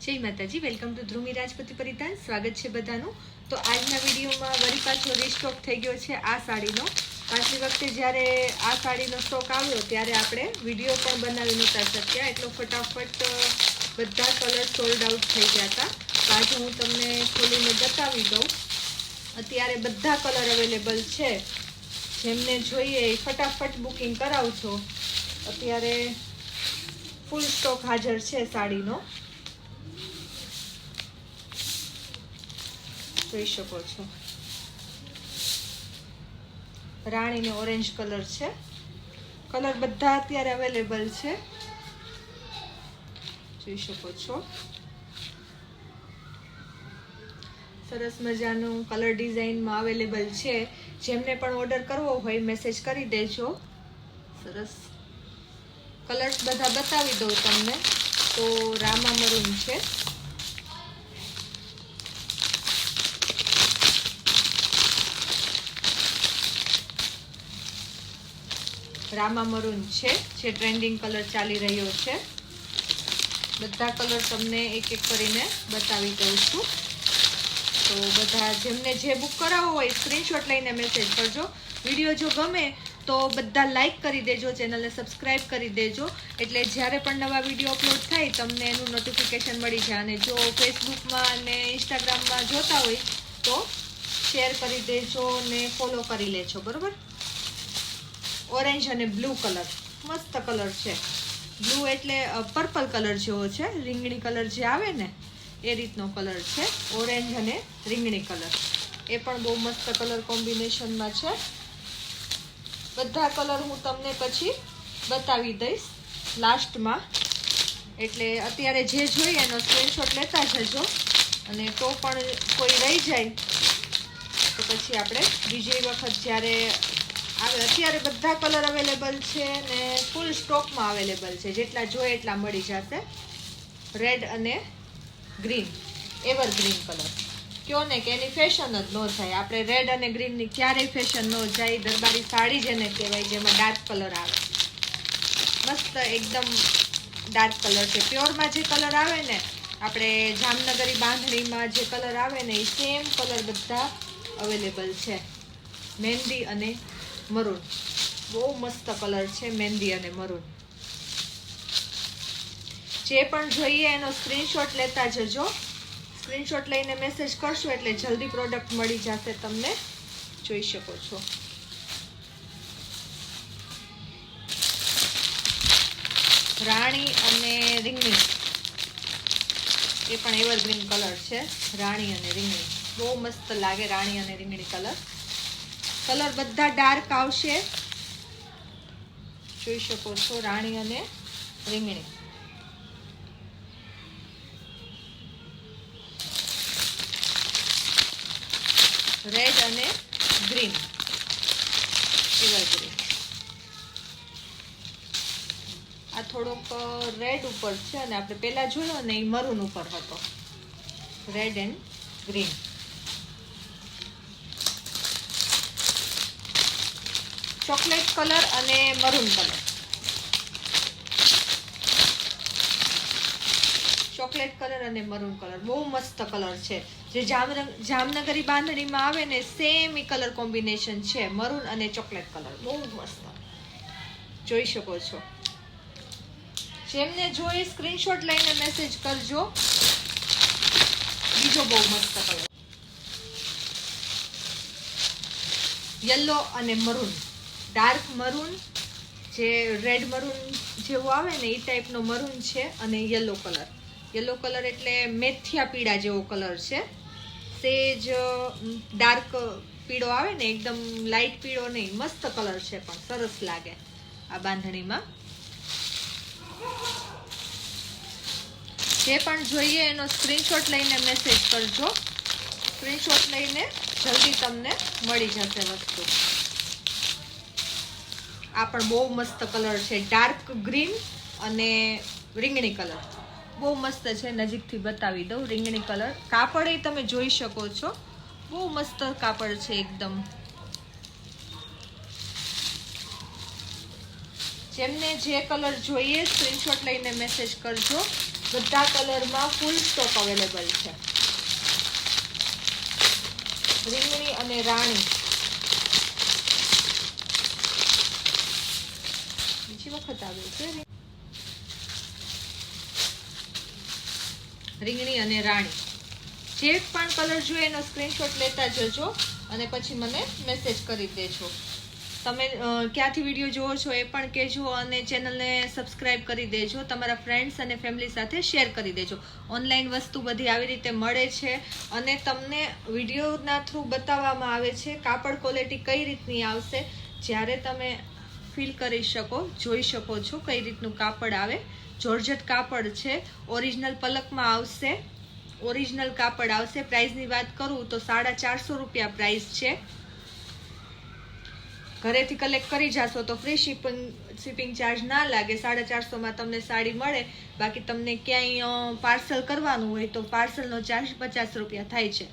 જય માતાજી, welcome to ધ્રુમી Rajputi પરિધાન. સ્વાગત છે બધાનું. તો આજના વિડીયોમાં વળી પાછો રીસ્ટોક થઈ ગયો છે આ સાડીનો. પાછલી વખતે જ્યારે આ સાડીનો સ્ટોક આવ્યો ત્યારે આપણે વિડીયો પણ બનાવી નહોતા શક્યા, એટલો ફટાફટ બધા કલર સોલ્ડ આઉટ થઈ ગયા હતા. તો આજે હું તમને ખોલીને બતાવી દઉં. અત્યારે બધા કલર અવેલેબલ છે, જેમને જોઈએ એ ફટાફટ બુકિંગ કરાવજો. અત્યારે ફૂલ સ્ટોક હાજર છે સાડીનો, જોઈ શકો છો. રાણી ને ઓરેન્જ કલર છે. કલર બધા અત્યારે અવેલેબલ છે, જોઈ શકો છો. સરસ મજાનું કલર ડિઝાઇનમાં અવેલેબલ છે. જેમને પણ ઓર્ડર કરવો હોય મેસેજ કરી દેજો. સરસ કલર્સ બધા બતાવી દઉં તમને. તો રામા મરૂન છે, રામા મરૂન છે, જે ટ્રેન્ડિંગ કલર ચાલી રહ્યો છે. બધા કલર તમને એક એક કરીને બતાવી દઉં છું. તો બધા જેમને જે બુક કરાવવો હોય સ્ક્રીનશોટ લઈને મેસેજ કરજો. વિડીયો જો ગમે તો બધા લાઈક કરી દેજો, ચેનલને સબસ્ક્રાઈબ કરી દેજો, એટલે જ્યારે પણ નવા વિડીયો અપલોડ થાય તમને એનું નોટિફિકેશન મળી જાય. અને જો ફેસબુકમાં અને ઇન્સ્ટાગ્રામમાં જોતા હોય તો શેર કરી દેજો ને ફોલો કરી લેજો, બરોબર. ઓરેન્જ અને બ્લુ કલર મસ્ત કલર છે. બ્લુ એટલે પર્પલ કલર જેવો છે, રીંગણી કલર જે આવે ને એ રીતનો કલર છે. ઓરેન્જ અને રીંગણી કલર એ પણ બહુ મસ્ત કલર કોમ્બિનેશનમાં છે. બધા કલર હું તમને પછી બતાવી દઈશ લાસ્ટમાં, એટલે અત્યારે જે જોઈએ એનો સ્ક્રીનશોટ લેતા જજો. અને તો પણ કોઈ રહી જાય તો પછી આપણે બીજી વખત જ્યારે આવે. અત્યારે બધા કલર અવેલેબલ છે ને ફૂલ સ્ટોકમાં અવેલેબલ છે, જેટલા જોઈએ એટલા મળી જશે. રેડ અને ગ્રીન, એવરગ્રીન કલર કયો ને કે એની ફેશન જ ન થાય. આપણે રેડ અને ગ્રીનની ક્યારેય ફેશન ન જાય. દરબારી સાડી જેને કહેવાય, જેમાં ડાર્ક કલર આવે, મસ્ત એકદમ ડાર્ક કલર છે. પ્યોરમાં જે કલર આવે ને, આપણે જામનગરી બાંધણીમાં જે કલર આવે ને એ સેમ કલર બધા અવેલેબલ છે. મહેંદી અને મરૂન બહુ મસ્ત કલર છે. મહેંદી અને મરૂન જે પણ જોઈએ એનો સ્ક્રીનશોટ લેતા જજો. સ્ક્રીનશોટ લઈને મેસેજ કરશો એટલે જલ્દી પ્રોડક્ટ મળી જશે તમને, જોઈ શકો છો. રાણી અને રીંગણી એ પણ એવરગ્રીન કલર છે. રાણી અને રીંગણી બહુ મસ્ત લાગે. રાણી અને રીંગણી કલર બધા ડાર્ક આવશે, જોઈ શકો છો. રાણી અને રીંગણી, રેડ અને ગ્રીન, એવરગ્રીન. આ થોડોક રેડ ઉપર છે અને આપણે પહેલા જોયો ને એ મરૂન ઉપર હતો. Red and green. Chocolate colour અને મરૂન કલર. ચોકલેટ કલર અને મરૂન કલર બહુ મસ્ત કલર છે. જે જામનગરી બાંધણીમાં આવે ને સેમ ઈ કલર કોમ્બિનેશન છે. મરૂન અને ચોકલેટ કલર બહુ મસ્ત, જોઈ શકો છો. જેમને જોઈ સ્ક્રીનશોટ લઈને મેસેજ કરજો. બીજો બહુ મસ્ત કલર યલો અને મરૂન, ડાર્ક મરૂન, જે રેડ મરૂન જેવું આવે ને એ ટાઈપનો મરૂન છે. અને યલો કલર એટલે મેથિયા પીળા જેવો કલર છે. સેજ ડાર્ક પીળો આવે ને, એકદમ લાઇટ પીળો નહીં, મસ્ત કલર છે, પણ સરસ લાગે આ બાંધણીમાં. જે પણ જોઈએ એનો સ્ક્રીનશોટ લઈને મેસેજ કરજો. સ્ક્રીનશોટ લઈને જલ્દી તમને મળી જશે વસ્તુ. આ પણ બહુ મસ્ત કલર છે. ડાર્ક ગ્રીન અને રીંગણી કલર બહુ મસ્ત છે. નજીકથી બતાવી દઉં. રીંગણી કલર કાપડ એ તમે જોઈ શકો છો, બહુ મસ્ત કાપડ છે એકદમ. જેમને જે કલર જોઈએ સ્ક્રીનશોટ લઈને મેસેજ કરજો. બધા કલરમાં ફૂલ સ્ટોક અવેલેબલ છે. રીંગણી અને રાણી બીજી વખત આવે છે. રીંગણી અને રાણી જે પણ કલર જોઈએ એનો સ્ક્રીનશોટ લેતા જજો અને પછી મને મેસેજ કરી દેજો. તમે ક્યાંથી વિડીયો જોવો છો એ પણ કહેજો અને ચેનલને સબસ્ક્રાઇબ કરી દેજો. તમારા ફ્રેન્ડ્સ અને ફેમિલી સાથે શેર કરી દેજો. ઓનલાઈન વસ્તુ બધી આવી રીતે મળે છે અને તમને વિડીયોના થ્રુ બતાવવામાં આવે છે કાપડ ક્વોલિટી કઈ રીતની આવશે. જ્યારે તમે ફીલ કરી શકો, જોઈ શકો છો કઈ રીતનું કાપડ આવે. જોર્જટ કાપડ છે, ઓરિજિનલ પલકમાં આવશે, ઓરિજિનલ કાપડ આવશે. પ્રાઇસની વાત કરું તો 450 રૂપિયા પ્રાઇસ છે. ઘરેથી કલેક્ટ કરી જાશો તો ફ્રી શિપિંગ ચાર્જ ના લાગે. 450 તમને સાડી મળે. બાકી તમને ક્યાંય પાર્સલ કરવાનું હોય તો પાર્સલનો ચાર્જ 50 રૂપિયા થાય છે.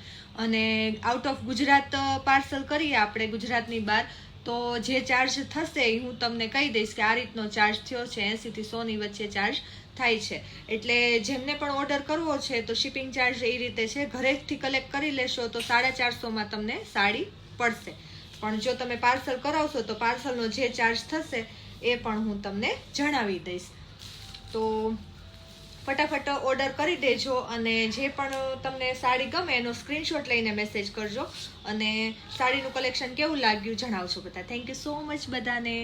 અને આઉટ ઓફ ગુજરાત પાર્સલ કરીએ આપણે ગુજરાતની બહાર તો જે ચાર્જ થશે એ હું તમને કહી દઈશ કે આ રીતનો ચાર્જ થયો છે. 80 થી 100 ની વચ્ચે ચાર્જ થાય છે. એટલે જેમને પણ ઓર્ડર કરવો છે તો શિપિંગ ચાર્જ એ રીતે છે. ઘરેથી કલેક્ટ કરી લેશો તો 450 તમને સાડી પડશે. પણ જો તમે પાર્સલ કરાવશો તો પાર્સલનો જે ચાર્જ થશે એ પણ હું તમને જણાવી દઈશ. તો ફટાફટ ઓર્ડર કરી દેજો અને જે પણ તમને સાડી ગમે એનો સ્ક્રીનશોટ લઈને મેસેજ કરજો અને સાડીનું કલેક્શન કેવું લાગ્યું જણાવજો બધા. થેન્ક યુ સો મચ બધાને.